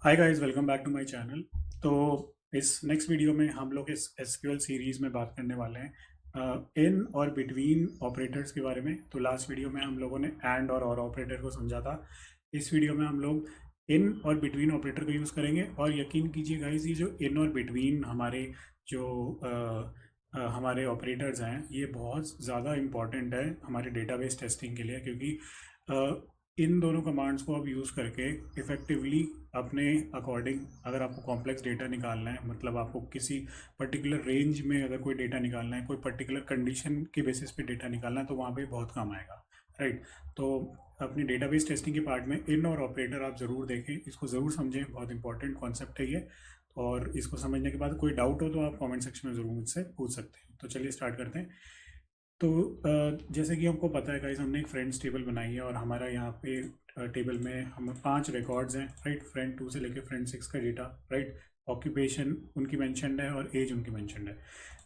Hi guys, welcome back to my channel. तो इस next video में हम लोग इस एसक्यूएल सीरीज़ में बात करने वाले हैं इन और बिटवीन ऑपरेटर्स के बारे में। तो लास्ट वीडियो में हम लोगों ने एंड और ऑपरेटर को समझा था। इस वीडियो में हम लोग इन और बिटवीन ऑपरेटर को यूज़ करेंगे। और यकीन कीजिए गाइस, ये जो इन और बिटवीन हमारे ऑपरेटर्स हैं, ये बहुत ज़्यादा इम्पॉर्टेंट है हमारे डेटाबेस टेस्टिंग के लिए, क्योंकि इन दोनों कमांड्स को आप यूज़ करके इफ़ेक्टिवली अपने अकॉर्डिंग, अगर आपको कॉम्प्लेक्स डेटा निकालना है, मतलब आपको किसी पर्टिकुलर रेंज में अगर कोई डेटा निकालना है, कोई पर्टिकुलर कंडीशन के बेसिस पे डेटा निकालना है, तो वहाँ पे बहुत काम आएगा, राइट। तो अपनी डेटाबेस टेस्टिंग के पार्ट में इन और ऑपरेटर आप ज़रूर देखें, इसको ज़रूर समझें, बहुत इंपॉर्टेंट कॉन्सेप्ट है ये। और इसको समझने के बाद कोई डाउट हो तो आप कमेंट सेक्शन में ज़रूर मुझसे पूछ सकते हैं। तो चलिए स्टार्ट करते हैं। तो जैसे कि हमको पता है गाइस, हमने एक फ्रेंड्स टेबल बनाई है और हमारा यहाँ पे टेबल में हम 5 रिकॉर्ड्स हैं, राइट। फ्रेंड 2 से लेकर फ्रेंड 6 का डेटा, राइट। ऑक्यूपेशन उनकी मेंशनड है और एज उनकी मेंशनड है।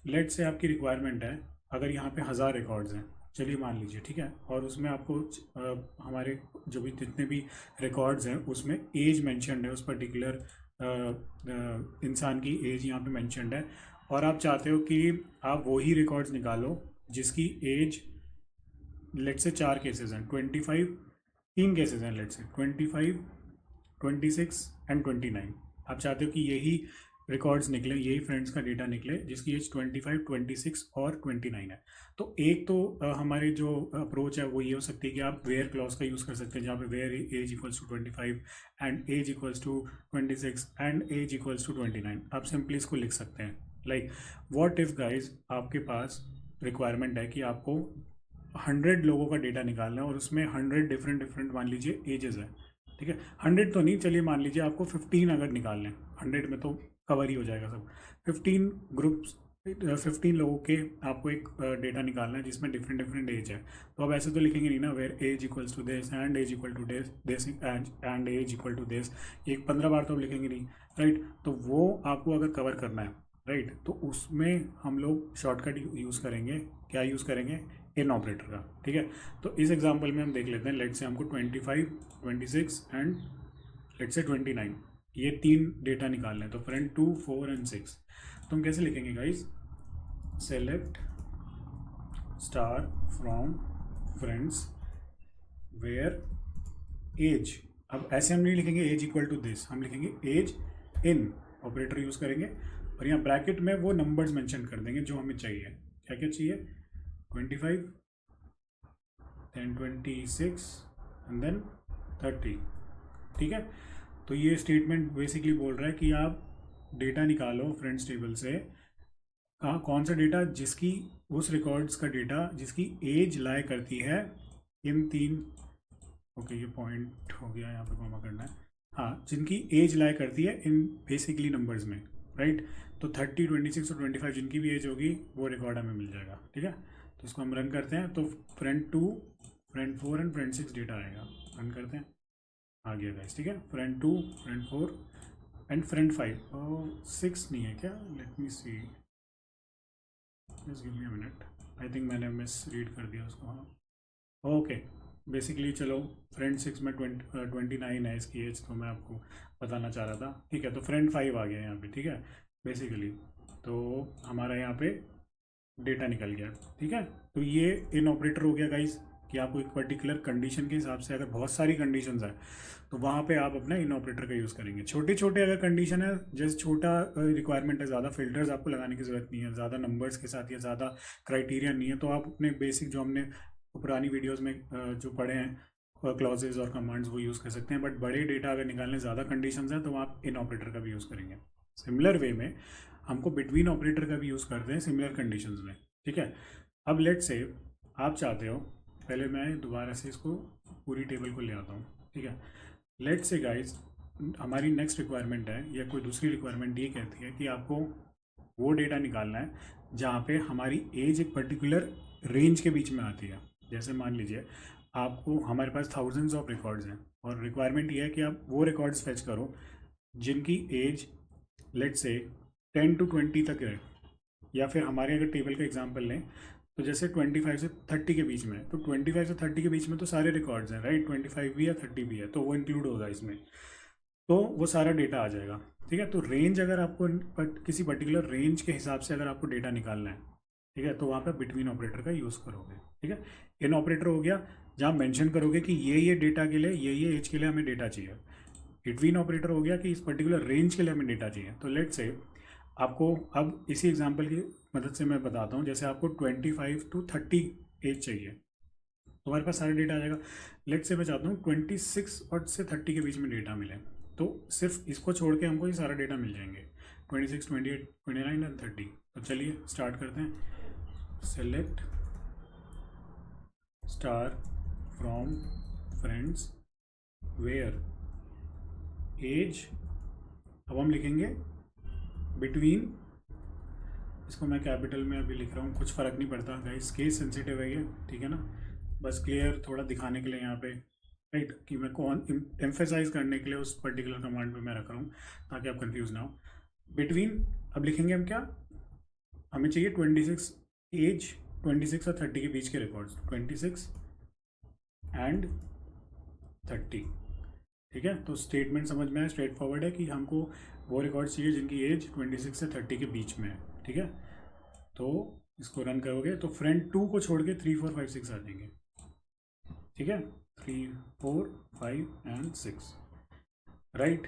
लेट से आपकी रिक्वायरमेंट है, अगर यहाँ पे 1000 रिकॉर्ड्स हैं, चलिए मान लीजिए, ठीक है। और उसमें आपको हमारे जो भी जितने भी रिकॉर्ड्स हैं उसमें एज मेंशनड है, उस पर्टिकुलर इंसान की एज यहाँ पे मेंशनड है। और आप चाहते हो कि आप वही रिकॉर्ड्स निकालो जिसकी एज, लेट से 4 केसेस हैं, 25, 3 केसेस हैं, लेट से 25, 26 एंड 29। आप चाहते हो कि यही रिकॉर्ड्स निकले, यही फ्रेंड्स का डेटा निकले जिसकी एज 25, 26 और 29 है। तो एक तो हमारे जो अप्रोच है वो ये हो सकती है कि आप वेयर क्लॉज का यूज़ कर सकते हैं, जहाँ पे where age equals to 25 and age equals to 26 and age equals to 29। आप सिंपली इसको लिख सकते हैं, लाइक व्हाट इफ़ गाइज आपके पास रिक्वायरमेंट है कि आपको 100 लोगों का डेटा निकालना है और उसमें 100 डिफरेंट डिफरेंट मान लीजिए एजेस है, ठीक है। 100 तो नहीं, चलिए मान लीजिए आपको 15 अगर निकालने हैं, 100 में तो कवर ही हो जाएगा सब। 15 ग्रुप्स, 15 लोगों के आपको एक डेटा निकालना है जिसमें डिफरेंट डिफरेंट एज है। तो अब ऐसे तो लिखेंगे नहीं ना, where age equals to this and age equal to this, this and age equal to this. एक 15 बार तो अब लिखेंगे नहीं, राइट। तो वो आपको अगर कवर करना है, राइट, तो उसमें हम लोग शॉर्टकट यूज़ करेंगे। क्या यूज़ करेंगे? इन ऑपरेटर का, ठीक है। तो इस एग्जांपल में हम देख लेते हैं, लेट से हमको 25, 26 एंड लेट से 29, ये 3 डेटा निकालने हैं। तो फ्रेंड 2, 4 एंड 6। तो हम कैसे लिखेंगे guys? Select star from friends where age. अब ऐसे हम नहीं लिखेंगे एज इक्वल टू दिस, हम लिखेंगे एज इन, ऑपरेटर यूज़ करेंगे। और यहाँ ब्रैकेट में वो नंबर्स मेंशन कर देंगे जो हमें चाहिए। क्या क्या चाहिए? 25, then 26 and then 30, ठीक है। तो ये स्टेटमेंट बेसिकली बोल रहा है कि आप डेटा निकालो फ्रेंड्स टेबल से, कहाँ कौन सा डेटा, जिसकी उस रिकॉर्ड्स का डेटा जिसकी एज लाई करती है इन 3, ओके ये पॉइंट हो गया, यहाँ पे कॉमा करना है, हाँ, जिनकी एज लाई करती है इन बेसिकली नंबर्स में, राइट। तो 30, 26 और 25 जिनकी भी एज होगी वो रिकॉर्ड हमें मिल जाएगा, ठीक है। तो इसको हम रन करते हैं, तो friend 2, friend 4 and friend 6 data आएगा। रन करते हैं, आ गया गाइस, ठीक है। फ्रेंड 2, फ्रेंड 4 एंड फ्रेंड 5 और 6 नहीं है क्या? Let me see, just give me a minute. I think मैंने मिस रीड कर दिया उसको, हाँ, ओके। बेसिकली चलो, फ्रेंड 6 में 29 है इसकी एज, तो मैं आपको बताना चाह रहा था, ठीक है। तो फ्रेंड 5 आ गया यहाँ पे, ठीक है, बेसिकली। तो हमारा यहाँ पे डेटा निकल गया, ठीक है। तो ये इन ऑपरेटर हो गया गाइस, कि आपको एक पर्टिकुलर कंडीशन के हिसाब से, अगर बहुत सारी कंडीशंस है तो वहाँ पे आप अपना इन ऑपरेटर का यूज़ करेंगे। छोटे छोटे अगर कंडीशन है, जैसे छोटा रिक्वायरमेंट है, ज़्यादा फिल्टर्स आपको लगाने की ज़रूरत नहीं है, ज़्यादा नंबर्स के साथ या ज़्यादा क्राइटेरिया नहीं है, तो आप अपने बेसिक जो हमने पुरानी वीडियोज़ में जो पढ़े हैं क्लॉजेज और कमांड्स, वो यूज़ कर सकते हैं। बट बड़े डेटा अगर निकालने ज़्यादा कंडीशंस हैं तो आप इन ऑपरेटर का भी यूज़ करेंगे। सिमिलर वे में हमको बिटवीन ऑपरेटर का भी यूज़ करते हैं सिमिलर कंडीशंस में, ठीक है। अब लेट से आप चाहते हो, पहले मैं दोबारा से इसको पूरी टेबल को ले आता हूँ, ठीक है। लेट से गाइज, हमारी नेक्स्ट रिक्वायरमेंट है या कोई दूसरी रिक्वायरमेंट ये कहती है कि आपको वो डेटा निकालना है जहाँ पे हमारी एज एक पर्टिकुलर रेंज के बीच में आती है। जैसे मान लीजिए आपको, हमारे पास थाउजेंड्स ऑफ रिकॉर्ड्स हैं और रिक्वायरमेंट ये है कि आप वो रिकॉर्ड्स फेच करो जिनकी एज लेट से 10 to 20 तक है। या फिर हमारे अगर टेबल का एग्जांपल लें, तो जैसे 25 से 30 के बीच में है, तो 25 से 30 के बीच में तो सारे रिकॉर्ड्स हैं, राइट। 25 भी है, 30 भी है, तो वो इंक्लूड होगा इसमें। तो वो सारा डेटा आ जाएगा। ठीक है, तो रेंज अगर आपको किसी पर्टिकुलर रेंज के हिसाब से अगर आपको डेटा निकालना है, ठीक है, तो वहाँ पे बिटवीन ऑपरेटर का यूज़ करोगे। ठीक है, इन ऑपरेटर हो गया जहाँ मेंशन करोगे कि ये डेटा के लिए ये एज के लिए हमें डेटा चाहिए। बिटवीन ऑपरेटर हो गया कि इस पर्टिकुलर रेंज के लिए हमें डेटा चाहिए। तो लेट्स से आपको अब इसी एग्जांपल की मदद से मैं बताता हूँ, जैसे आपको 25 to 30 एज चाहिए, तो हमारे पास सारा डेटा आ जाएगा। लेट्स से मैं चाहता हूँ 26 और से 30 के बीच में डेटा मिले, तो सिर्फ इसको छोड़ के हमको ये सारा डेटा मिल जाएंगे, 26, 28, 29 एंड 30। तो चलिए स्टार्ट करते हैं। Select star from friends where age, अब हम लिखेंगे बिटवीन, इसको मैं कैपिटल में अभी लिख रहा हूँ, कुछ फ़र्क नहीं पड़ता गाइस, केस सेंसिटिव है ये, ठीक है ना, बस क्लियर थोड़ा दिखाने के लिए यहाँ पे, राइट, कि मैं कौन एम्फेसाइज करने के लिए उस पर्टिकुलर कमांड पे मैं रख रहा हूँ ताकि आप कंफ्यूज ना हो। बिटवीन, अब लिखेंगे हम क्या, हमें चाहिए 26 एज, 26 और 30 के बीच के रिकॉर्ड्स, 26 एंड 30। ठीक है, तो स्टेटमेंट समझ में आया, स्ट्रेट फॉरवर्ड है कि हमको वो रिकॉर्ड्स चाहिए जिनकी एज 26 से 30 के बीच में है। ठीक है, तो इसको रन करोगे तो फ्रेंड 2 को छोड़ के 3, 4, 5, 6 आ जाएंगे। ठीक है, 3, 4, 5 एंड 6, राइट।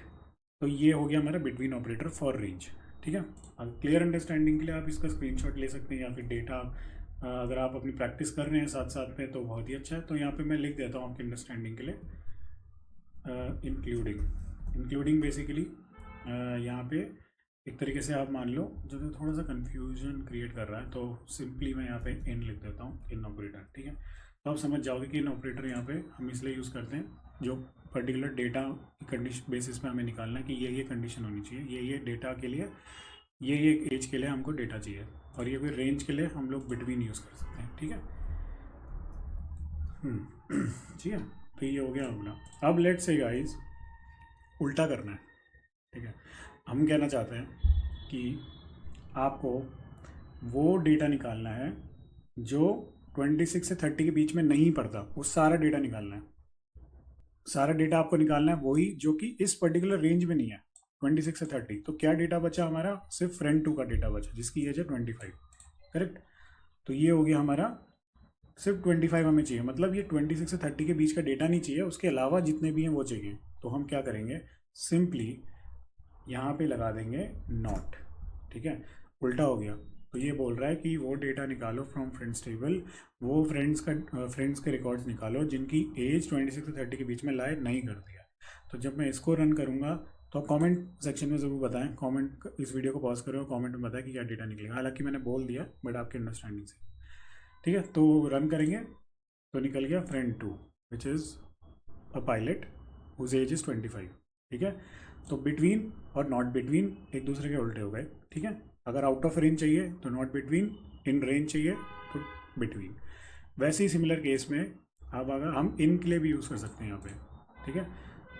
तो ये हो गया हमारा बिटवीन ऑपरेटर फॉर रेंज। ठीक है, अब क्लियर अंडरस्टैंडिंग के लिए आप इसका स्क्रीनशॉट ले सकते हैं, या फिर डेटा अगर आप अपनी प्रैक्टिस कर रहे हैं साथ साथ में तो बहुत ही अच्छा है। तो यहाँ पे मैं लिख देता हूँ आपकी अंडरस्टैंडिंग के लिए, इंक्लूडिंग बेसिकली यहाँ पे एक तरीके से आप मान लो जो तो थोड़ा सा कन्फ्यूजन क्रिएट कर रहा है, तो सिंपली मैं यहाँ पे इन लिख देता हूँ, इन ऑपरेटर। ठीक है, तो आप समझ जाओगे कि इन ऑपरेटर यहाँ पे हम इसलिए यूज़ करते हैं जो पर्टिकुलर डेटा कंडीशन बेसिस पे हमें निकालना है कि ये कंडीशन होनी चाहिए, ये डेटा के लिए, ये एज के लिए हमको डेटा चाहिए, और ये फिर रेंज के लिए हम लोग बिटवीन यूज़ कर सकते हैं। ठीक है, ठीक है, तो ये हो गया अपना। अब लेट्स से गाइस उल्टा करना है। ठीक है, हम कहना चाहते हैं कि आपको वो डेटा निकालना है जो 26 से 30 के बीच में नहीं पड़ता, वो सारा डेटा निकालना है। सारा डेटा आपको निकालना है वही जो कि इस पर्टिकुलर रेंज में नहीं है, 26 से 30। तो क्या डेटा बचा हमारा, सिर्फ फ्रेंड 2 का डेटा बचा जिसकी एज है 25, करेक्ट। तो ये हो गया हमारा, सिर्फ 25 हमें चाहिए, मतलब ये 26 से 30 के बीच का डेटा नहीं चाहिए, उसके अलावा जितने भी हैं वो चाहिए। तो हम क्या करेंगे, सिंपली यहाँ पे लगा देंगे नॉट। ठीक है, उल्टा हो गया, तो ये बोल रहा है कि वो डेटा निकालो फ्रॉम फ्रेंड्स टेबल, वो फ्रेंड्स के रिकॉर्ड्स निकालो जिनकी एज 26 से 30 के बीच में लाए नहीं कर दिया। तो जब मैं इसको रन करूँगा तो कमेंट सेक्शन में ज़रूर बताएं, कमेंट, इस वीडियो को पॉज करें और कमेंट में बताएं कि क्या डेटा निकलेगा। हालांकि मैंने बोल दिया बट आपकी अंडरस्टैंडिंग से। ठीक है, तो रन करेंगे तो निकल गया friend 2 which is a pilot whose age is 25। ठीक है, तो बिटवीन और नॉट बिटवीन एक दूसरे के उल्टे हो गए। ठीक है, अगर आउट ऑफ रेंज चाहिए तो नॉट बिटवीन, इन रेंज चाहिए तो बिटवीन। वैसे ही सिमिलर केस में अब अगर हम इन के लिए भी यूज़ कर सकते हैं यहाँ पे। ठीक है,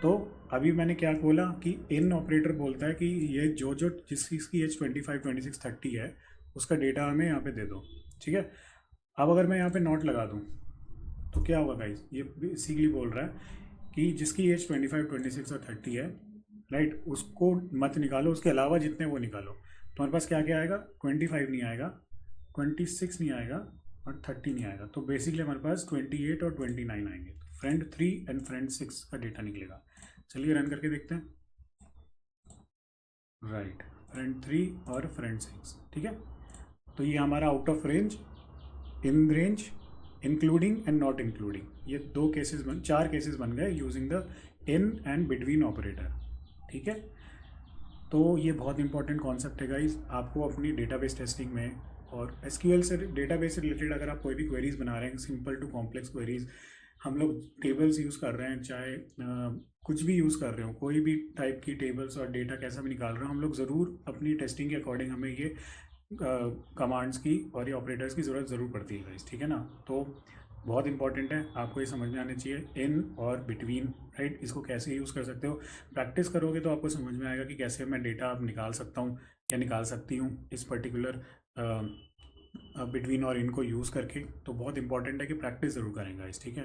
तो अभी मैंने क्या बोला कि इन ऑपरेटर बोलता है कि ये जो जिसकी एज 25, 26, 30 है उसका डेटा हमें यहाँ पे दे दो। ठीक है, अब अगर मैं यहाँ पे नॉट लगा दूँ तो क्या होगा गाइस, ये बेसिकली बोल रहा है कि जिसकी एज 25, 26 और 30 है, राइट, उसको मत निकालो, उसके अलावा जितने वो निकालो। तो हमारे पास क्या क्या आएगा, 25 नहीं आएगा, 26 नहीं आएगा और 30 नहीं आएगा। तो बेसिकली हमारे पास 28 और 29 आएंगे। तो फ्रेंड 3 एंड फ्रेंड 6 का डेटा निकलेगा। चलिए रन करके देखते हैं। राइट, फ्रेंड 3 और फ्रेंड 6। ठीक है, तो ये हमारा out of range, in range, including and not including, ये 4 केसेस बन गए using the in and between operator. ठीक है, तो ये बहुत इंपॉर्टेंट कॉन्सेप्ट है गाइज, आपको अपनी डेटाबेस टेस्टिंग में और एसक्यूएल से, डेटाबेस से रिलेटेड अगर आप कोई भी क्वेरीज बना रहे हैं, सिंपल टू कॉम्प्लेक्स क्वेरीज, हम लोग टेबल्स यूज़ कर रहे हैं, चाहे कुछ भी यूज़ कर रहे हो, कोई भी टाइप की टेबल्स और डेटा कैसा भी निकाल रहे हो, हम लोग ज़रूर अपनी टेस्टिंग के अकॉर्डिंग हमें ये कमांड्स की और ये ऑपरेटर्स की ज़रूरत ज़रूर पड़ती है गाइस। ठीक है ना, तो बहुत इंपॉर्टेंट है, आपको ये समझ में आने चाहिए इन और बिटवीन, राइट, इसको कैसे यूज़ कर सकते हो। प्रैक्टिस करोगे तो आपको समझ में आएगा कि कैसे मैं डेटा निकाल सकता हूँ या निकाल सकती हूँ इस पर्टिकुलर बिटवीन और इनको यूज़ करके। तो बहुत इंपॉर्टेंट है कि प्रैक्टिस ज़रूर करें गाइस। ठीक है,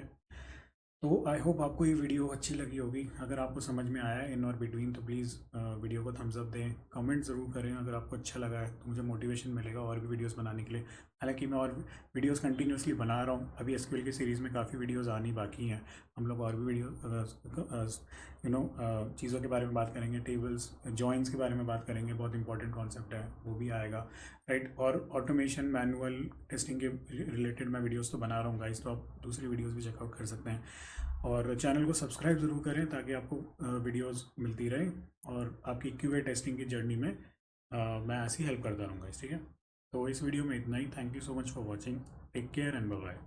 तो आई होप आपको ये वीडियो अच्छी लगी होगी। अगर आपको समझ में आया है इन और बिटवीन तो प्लीज़ वीडियो को थम्स अप दें, कमेंट ज़रूर करें। अगर आपको अच्छा लगा है तो मुझे मोटिवेशन मिलेगा और भी वीडियोस बनाने के लिए। हालांकि मैं और वीडियोस कंटिन्यूसली बना रहा हूँ, अभी एसक्यूएल की सीरीज़ में काफ़ी वीडियोस आनी बाकी हैं। हम लोग और भी वीडियो चीज़ों के बारे में बात करेंगे, टेबल्स जॉइंस के बारे में बात करेंगे, बहुत इंपॉर्टेंट कॉन्सेप्ट है, वो भी आएगा, राइट। और ऑटोमेशन मैनुअल टेस्टिंग के रिलेटेड मैं वीडियोस तो बना रहा हूँ गाइस, तो आप दूसरी वीडियोस भी चेकआउट कर सकते हैं। और चैनल को सब्सक्राइब ज़रूर करें ताकि आपको वीडियोस मिलती रहे और आपकी क्यूए टेस्टिंग की जर्नी में मैं ऐसी हेल्प करता रहूँगा, ठीक है। तो इस वीडियो में इतना ही। Thank you so much for watching. Take care and bye bye.